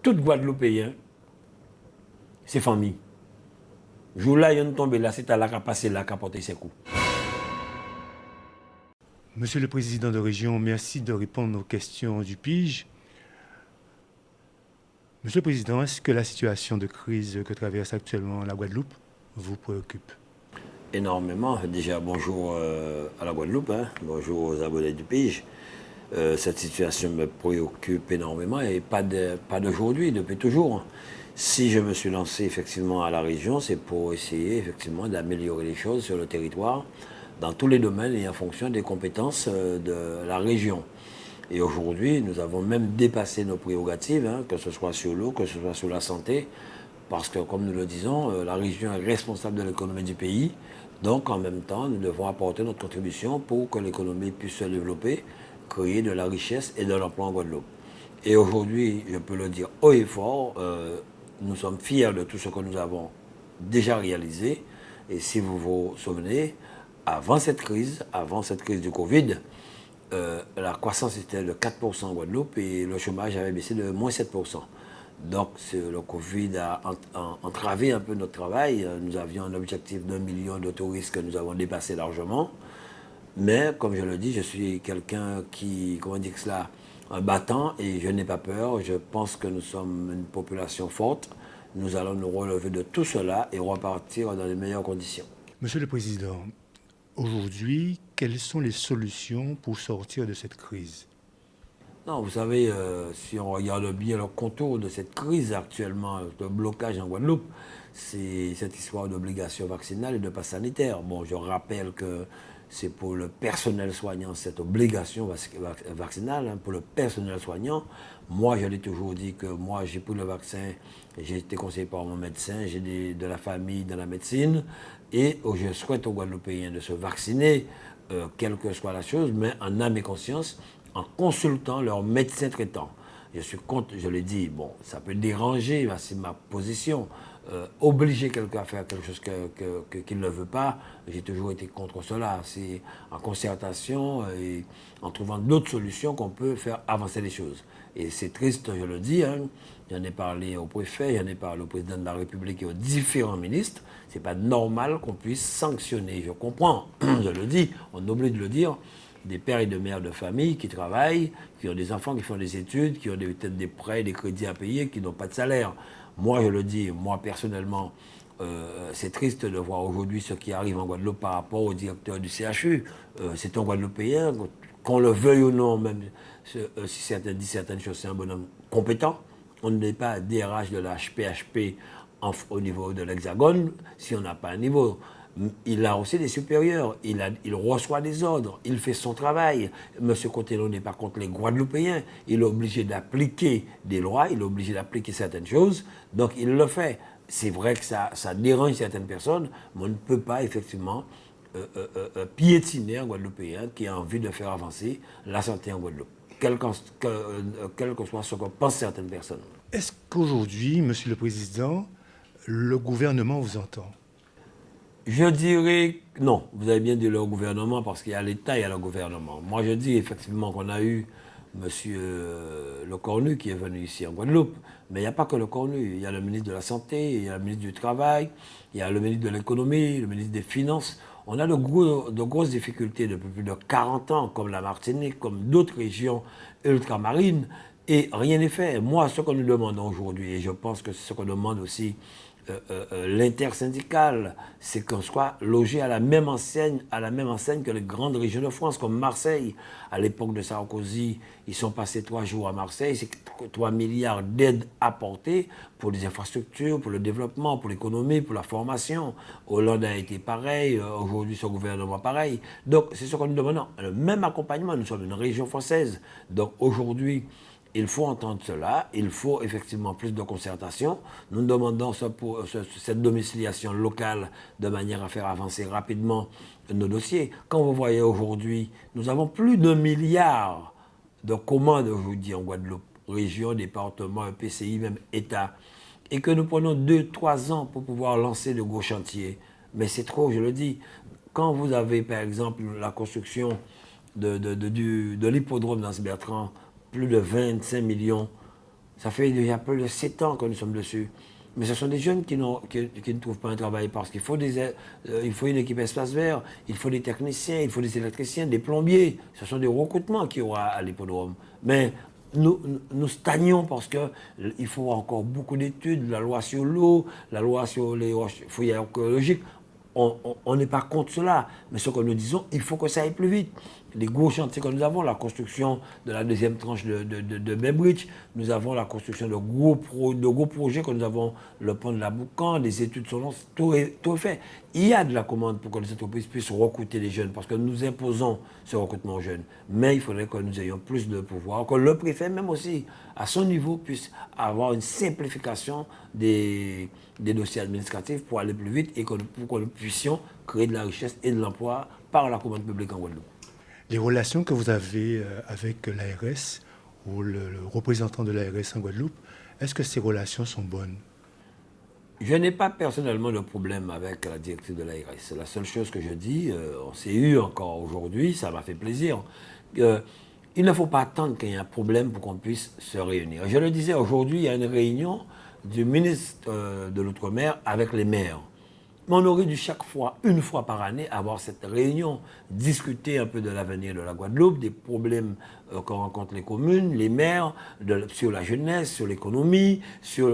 tout Guadeloupéen, c'est famille. Jour là, il y a une tombée là, c'est à la passer là, qu'à porter ses coups. Monsieur le Président de région, merci de répondre aux questions du PIGE. Monsieur le Président, est-ce que la situation de crise que traverse actuellement la Guadeloupe vous préoccupe? Énormément. Déjà, bonjour à la Guadeloupe, hein. Bonjour aux abonnés du PIGE. Cette situation me préoccupe énormément et pas d'aujourd'hui, depuis toujours. Si je me suis lancé effectivement à la région, c'est pour essayer effectivement d'améliorer les choses sur le territoire, dans tous les domaines et en fonction des compétences de la région. Et aujourd'hui, nous avons même dépassé nos prérogatives, hein, que ce soit sur l'eau, que ce soit sur la santé, parce que, comme nous le disons, la région est responsable de l'économie du pays. Donc, en même temps, nous devons apporter notre contribution pour que l'économie puisse se développer, créer de la richesse et de l'emploi en Guadeloupe. Et aujourd'hui, je peux le dire haut et fort, nous sommes fiers de tout ce que nous avons déjà réalisé. Et si vous vous souvenez, avant cette crise du Covid, la croissance était de 4% en Guadeloupe et le chômage avait baissé de moins 7%. Donc le Covid a entravé un peu notre travail. Nous avions un objectif d'1 million de touristes que nous avons dépassé largement. Mais comme je le dis, je suis quelqu'un qui, comment dire cela, un battant et je n'ai pas peur. Je pense que nous sommes une population forte. Nous allons nous relever de tout cela et repartir dans les meilleures conditions. Monsieur le Président, aujourd'hui, quelles sont les solutions pour sortir de cette crise? Non, vous savez, si on regarde bien le contour de cette crise actuellement, de blocage en Guadeloupe, c'est cette histoire d'obligation vaccinale et de passe sanitaire. Bon, je rappelle que c'est pour le personnel soignant, cette obligation vaccinale, hein, pour le personnel soignant. Moi, je l'ai toujours dit que moi, j'ai pris le vaccin, j'ai été conseillé par mon médecin, j'ai de la famille dans la médecine, et je souhaite aux Guadeloupéens de se vacciner, quelle que soit la chose, mais en âme et conscience, en consultant leur médecin traitant. Je suis contre, je l'ai dit, bon, ça peut déranger, c'est ma position. Obliger quelqu'un à faire quelque chose qu'il ne veut pas, j'ai toujours été contre cela. C'est en concertation et en trouvant d'autres solutions qu'on peut faire avancer les choses. Et c'est triste, je le dis, hein. J'en ai parlé au préfet, j'en ai parlé au président de la République et aux différents ministres. C'est pas normal qu'on puisse sanctionner. Je comprends, je le dis, on oublie de le dire, des pères et des mères de famille qui travaillent, qui ont des enfants qui font des études, qui ont peut-être des prêts, des crédits à payer, qui n'ont pas de salaire. Moi, je le dis, moi personnellement, c'est triste de voir aujourd'hui ce qui arrive en Guadeloupe par rapport au directeur du CHU. C'est un Guadeloupéen, qu'on le veuille ou non, même si certains disent certaines choses, c'est un bonhomme compétent. On n'est pas DRH de la HPHP au niveau de l'Hexagone si on n'a pas un niveau. Il a aussi des supérieurs, il reçoit des ordres, il fait son travail. M. Cotello n'est pas contre les Guadeloupéens, il est obligé d'appliquer des lois, il est obligé d'appliquer certaines choses, donc il le fait. C'est vrai que ça dérange certaines personnes, mais on ne peut pas effectivement piétiner un Guadeloupéen qui a envie de faire avancer la santé en Guadeloupe, quel que soit ce que pensent certaines personnes. Est-ce qu'aujourd'hui, Monsieur le Président, le gouvernement vous entend? Je dirais non. Vous avez bien dit le gouvernement parce qu'il y a l'État et il y a le gouvernement. Moi, je dis effectivement qu'on a eu M. Le Cornu qui est venu ici en Guadeloupe. Mais il n'y a pas que le Cornu. Il y a le ministre de la Santé, il y a le ministre du Travail, il y a le ministre de l'Économie, le ministre des Finances. On a de grosses difficultés depuis plus de 40 ans, comme la Martinique, comme d'autres régions ultramarines. Et rien n'est fait. Moi, ce que nous demandons aujourd'hui, et je pense que c'est ce que demande aussi l'intersyndicale, c'est qu'on soit logé à la même enseigne que les grandes régions de France, comme Marseille. À l'époque de Sarkozy, ils sont passés 3 jours à Marseille, c'est 3 milliards d'aides apportées pour les infrastructures, pour le développement, pour l'économie, pour la formation. Hollande a été pareil, aujourd'hui son gouvernement pareil. Donc c'est ce que nous demandons. Le même accompagnement, nous sommes une région française. Donc aujourd'hui, il faut entendre cela, il faut effectivement plus de concertation. Nous demandons cette domiciliation locale de manière à faire avancer rapidement nos dossiers. Quand vous voyez aujourd'hui, nous avons plus d'1 milliard de commandes aujourd'hui en Guadeloupe, région, département, EPCI, même État, et que nous prenons 2-3 ans pour pouvoir lancer de gros chantiers. Mais c'est trop, je le dis. Quand vous avez par exemple la construction de l'hippodrome d'Anse-Bertrand, plus de 25 millions Ça fait déjà plus de 7 ans que nous sommes dessus. Mais ce sont des jeunes qui ne trouvent pas un travail parce qu'il faut, il faut une équipe espace vert, il faut des techniciens, il faut des électriciens, des plombiers. Ce sont des recrutements qu'il y aura à l'hippodrome. Mais nous stagnons parce qu'il faut encore beaucoup d'études, la loi sur l'eau, la loi sur les fouilles archéologiques. On n'est pas contre cela, mais ce que nous disons, il faut que ça aille plus vite. Les gros chantiers que nous avons, la construction de la deuxième tranche de Bay Bridge, nous avons la construction de gros projets que nous avons, le pont de la Boucan, des études sur l'eau, tout est fait. Il y a de la commande pour que les entreprises puissent recruter les jeunes, parce que nous imposons ce recrutement aux jeunes. Mais il faudrait que nous ayons plus de pouvoir, que le préfet, même aussi, à son niveau, puisse avoir une simplification des dossiers administratifs pour aller plus vite et pour que nous puissions créer de la richesse et de l'emploi par la commande publique en Guadeloupe. Les relations que vous avez avec l'ARS ou le représentant de l'ARS en Guadeloupe, est-ce que ces relations sont bonnes? Je n'ai pas personnellement de problème avec la directive de l'ARS. C'est la seule chose que je dis. On s'est eu encore aujourd'hui, ça m'a fait plaisir. Il ne faut pas attendre qu'il y ait un problème pour qu'on puisse se réunir. Je le disais, aujourd'hui, il y a une réunion du ministre de l'Outre-mer avec les maires. Mais on aurait dû chaque fois, une fois par année, avoir cette réunion, discuter un peu de l'avenir de la Guadeloupe, des problèmes que rencontrent les communes, les maires, sur la jeunesse, sur l'économie, sur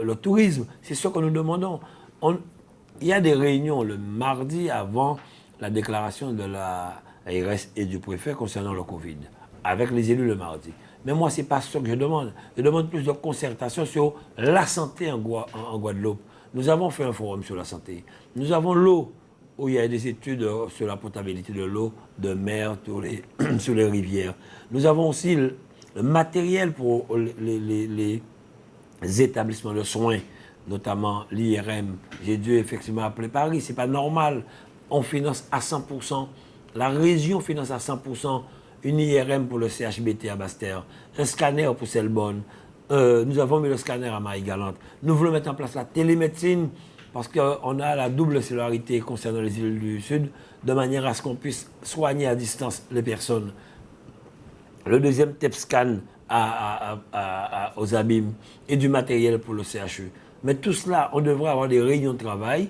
le tourisme. C'est ce que nous demandons. Il y a des réunions le mardi avant la déclaration de la ARS et du préfet concernant le Covid, avec les élus le mardi. Mais moi, ce n'est pas ce que je demande. Je demande plus de concertation sur la santé en Guadeloupe. Nous avons fait un forum sur la santé. Nous avons l'eau, où il y a des études sur la potabilité de l'eau, de mer, sur les rivières. Nous avons aussi le matériel pour les établissements de soins, notamment l'IRM. J'ai dû effectivement appeler Paris. Ce n'est pas normal. On finance à 100%. La région finance à 100% une IRM pour le CHBT à Basse-Terre, un scanner pour Selbonne. Nous avons mis le scanner à Marie-Galante. Nous voulons mettre en place la télémédecine parce qu'on a la double célérité concernant les îles du Sud, de manière à ce qu'on puisse soigner à distance les personnes. Le deuxième TEP scan aux abîmes et du matériel pour le CHU. Mais tout cela, on devrait avoir des réunions de travail,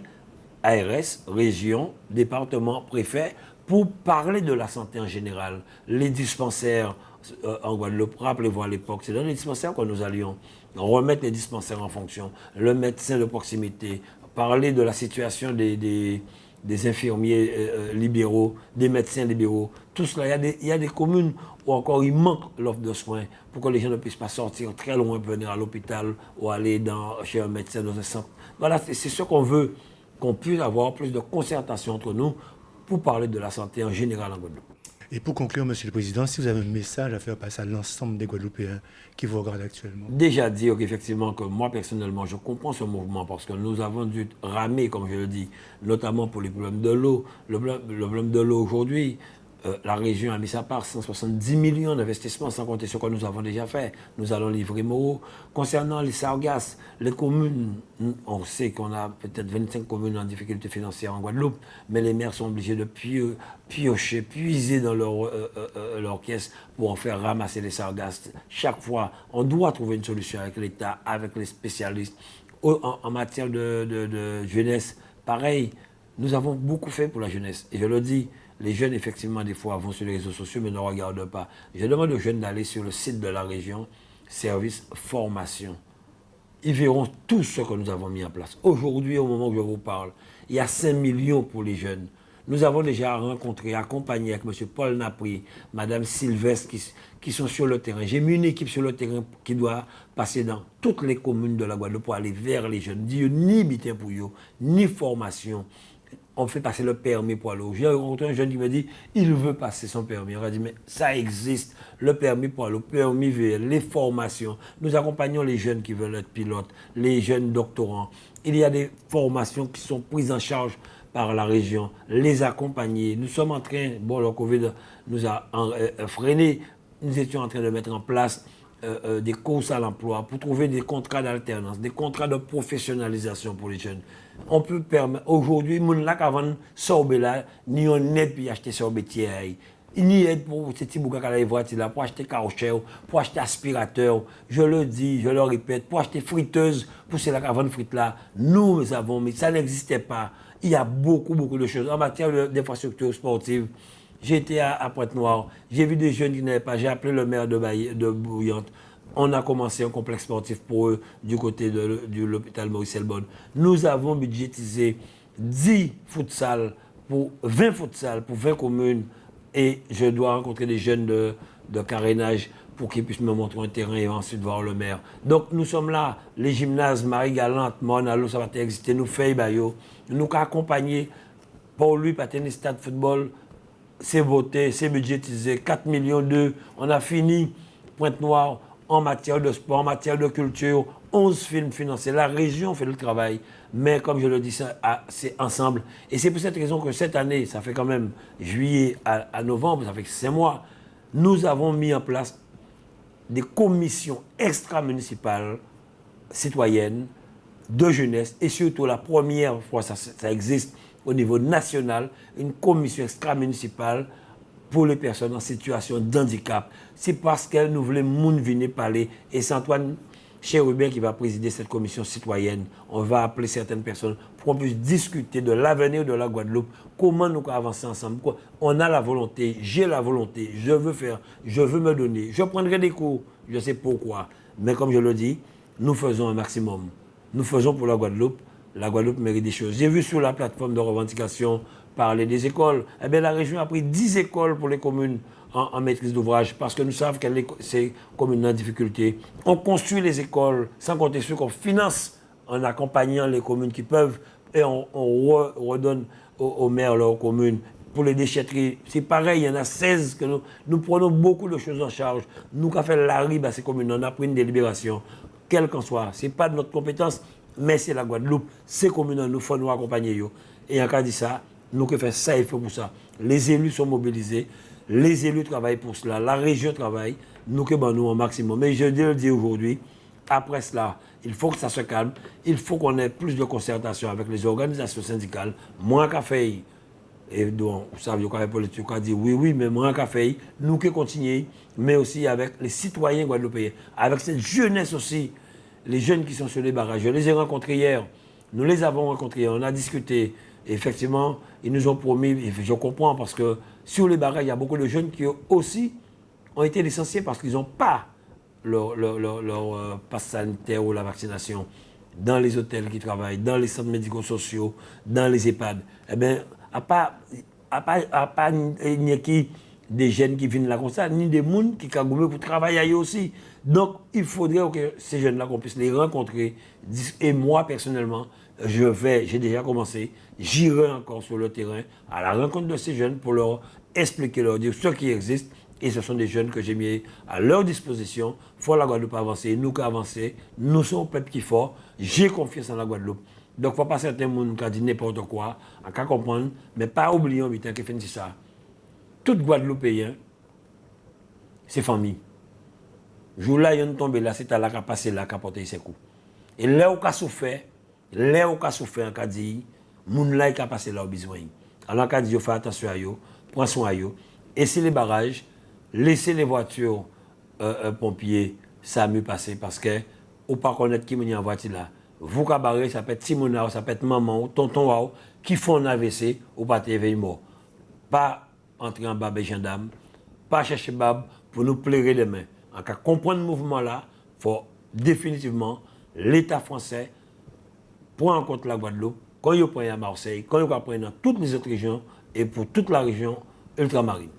ARS, région, département, préfet, pour parler de la santé en général. Les dispensaires en Guadeloupe, rappelez-vous à l'époque, c'est dans les dispensaires que nous allions remettre les dispensaires en fonction, le médecin de proximité, parler de la situation des infirmiers libéraux, des médecins libéraux, tout cela. Il y a des communes où encore il manque l'offre de soins pour que les gens ne puissent pas sortir très loin pour venir à l'hôpital ou aller chez un médecin dans un centre. Voilà, c'est ce qu'on veut, qu'on puisse avoir plus de concertation entre nous pour parler de la santé en général en Guadeloupe. Et pour conclure, Monsieur le Président, si vous avez un message à faire passer à l'ensemble des Guadeloupéens qui vous regardent actuellement. Déjà dire qu'effectivement, que moi personnellement, je comprends ce mouvement parce que nous avons dû ramer, comme je le dis, notamment pour les problèmes de l'eau. Le problème de l'eau aujourd'hui, la région a mis à part 170 millions d'investissements, sans compter ce que nous avons déjà fait. Nous allons livrer Moreau. Concernant les sargasses, les communes, on sait qu'on a peut-être 25 communes en difficulté financière en Guadeloupe, mais les maires sont obligés de piocher, puiser dans leur caisse pour en faire ramasser les sargasses. Chaque fois, on doit trouver une solution avec l'État, avec les spécialistes. En matière de jeunesse, pareil, nous avons beaucoup fait pour la jeunesse. Et je le dis, les jeunes, effectivement, des fois, vont sur les réseaux sociaux, mais ne regardent pas. Je demande aux jeunes d'aller sur le site de la région, service formation. Ils verront tout ce que nous avons mis en place. Aujourd'hui, au moment où je vous parle, il y a 5 millions pour les jeunes. Nous avons déjà rencontré, accompagné avec M. Paul Napri, Mme Sylvestre, qui sont sur le terrain. J'ai mis une équipe sur le terrain qui doit passer dans toutes les communes de la Guadeloupe pour aller vers les jeunes. Ni bitin pour eux, ni formation. On fait passer le permis pour aller. J'ai rencontré un jeune qui me dit il veut passer son permis. On a dit mais ça existe, le permis pour aller, le permis VL, les formations. Nous accompagnons les jeunes qui veulent être pilotes, les jeunes doctorants. Il y a des formations qui sont prises en charge par la région, les accompagner. Nous sommes en train, bon, le Covid nous a freiné, nous étions en train de mettre en place des courses à l'emploi pour trouver des contrats d'alternance, des contrats de professionnalisation pour les jeunes. On peut permettre, aujourd'hui, mon lac avant sorbet là, ni on aide puis acheter sorbetier. Il n'y a aide pour ces petits bouquins qui voitures là, pour acheter carrochère, pour acheter aspirateur. Je le dis, je le répète, pour acheter friteuse, pour ces caravane frites là. Nous avons mis, ça n'existait pas. Il y a beaucoup de choses en matière d'infrastructure sportive. J'étais à Pointe-Noire, j'ai vu des jeunes qui n'avaient pas, j'ai appelé le maire de Bouillante. On a commencé un complexe sportif pour eux du côté de l'hôpital Maurice-Elbonne. Nous avons budgétisé 10 futsal pour 20 futsal pour 20 communes et je dois rencontrer des jeunes de carénage pour qu'ils puissent me montrer un terrain et ensuite voir le maire. Donc nous sommes là, les gymnases Marie-Galante, Monalo, ça va exister, nous faisons Bayo, nous accompagner pour lui, par tennis stade football, c'est voté, c'est budgétisé, 4 millions d'euros, on a fini Pointe-Noire en matière de sport, en matière de culture, 11 films financés. La région fait le travail, mais comme je le dis, c'est ensemble. Et c'est pour cette raison que cette année, ça fait quand même juillet à novembre, ça fait 5 mois, nous avons mis en place des commissions extra-municipales citoyennes de jeunesse et surtout la première fois ça existe au niveau national, une commission extra-municipale pour les personnes en situation de handicap. C'est parce que nous voulons moun venir parler et c'est Antoine Chérubin qui va présider cette commission citoyenne. On va appeler certaines personnes pour qu'on puisse discuter de l'avenir de la Guadeloupe, comment nous avancer ensemble. On a la volonté, j'ai la volonté, je veux faire, je veux me donner. Je prendrai des cours, je sais pourquoi. Mais comme je le dis, nous faisons un maximum. Nous faisons pour la Guadeloupe mérite des choses. J'ai vu sur la plateforme de revendication parler des écoles. Eh bien, la région a pris 10 écoles pour les communes en maîtrise d'ouvrage parce que nous savons que ces communes en difficulté. On construit les écoles sans compter ceux qu'on finance en accompagnant les communes qui peuvent et on redonne aux maires leurs communes. Pour les déchetteries, c'est pareil, il y en a 16 que nous prenons beaucoup de choses en charge. Nous qui avons fait la RIB à ces communes, on a pris une délibération, quelle qu'en soit. Ce n'est pas de notre compétence, mais c'est la Guadeloupe. Ces communes, nous faut nous accompagner. Et en cas de ça, nous qui faisons ça, il faut pour ça. Les élus sont mobilisés, les élus travaillent pour cela, la région travaille, nous qui nous un maximum. Mais je le dis aujourd'hui, après cela, il faut que ça se calme, il faut qu'on ait plus de concertation avec les organisations syndicales, moins qu'à faire. Et donc, vous savez, le politique a dit oui, mais moins qu'à faire, nous qui continuons, mais aussi avec les citoyens guadeloupéens, avec cette jeunesse aussi, les jeunes qui sont sur les barrages. Je les ai rencontrés hier, nous les avons rencontrés, on a discuté. Et effectivement, ils nous ont promis, et je comprends, parce que sur les barrages, il y a beaucoup de jeunes qui aussi ont été licenciés parce qu'ils n'ont pas leur passe sanitaire ou la vaccination dans les hôtels qui travaillent, dans les centres médico-sociaux, dans les EHPAD. Eh bien, à pas des jeunes qui viennent là comme ça, ni des gens qui ont pour travailler aussi. Donc, il faudrait que ces jeunes-là, qu'on puisse les rencontrer. Et moi, personnellement, j'ai déjà commencé, j'irai encore sur le terrain à la rencontre de ces jeunes pour leur expliquer, leur dire ce qui existe. Et ce sont des jeunes que j'ai mis à leur disposition. Il faut la Guadeloupe avancer, nous qu'avancer. Nous sommes un peuple qui est fort. J'ai confiance en la Guadeloupe. Donc, il ne faut pas certains gens qui disent n'importe quoi, à qu'à comprendre, mais pas oublier en temps qu'ils finissent ça. Tout Guadeloupéen, c'est famille. Jour là, il y a une tombée là, c'est à la qui a passé là, qui a porté ses coups. Et là où il a souffert, en cas dit, moun là qui a passé là au besoin. Alors, en cas dit, faites attention à eux, prenez soin à eux. Et c'est les barrages, laissez les voitures pompiers, ça a mieux passé parce que, ou pas connaître qui est en voiture là. Vous cabaret, ça peut être Simona, ça peut être maman, tonton, qui font un AVC ou pas t'éveiller mort. Pas entrer en bas des gendarmes, pas chercher bab pour nous plairer les mains. En cas de comprendre le mouvement là, il faut définitivement l'État français prendre en compte la Guadeloupe, quand il prend à Marseille, quand il prend dans toutes les autres régions et pour toute la région ultramarine.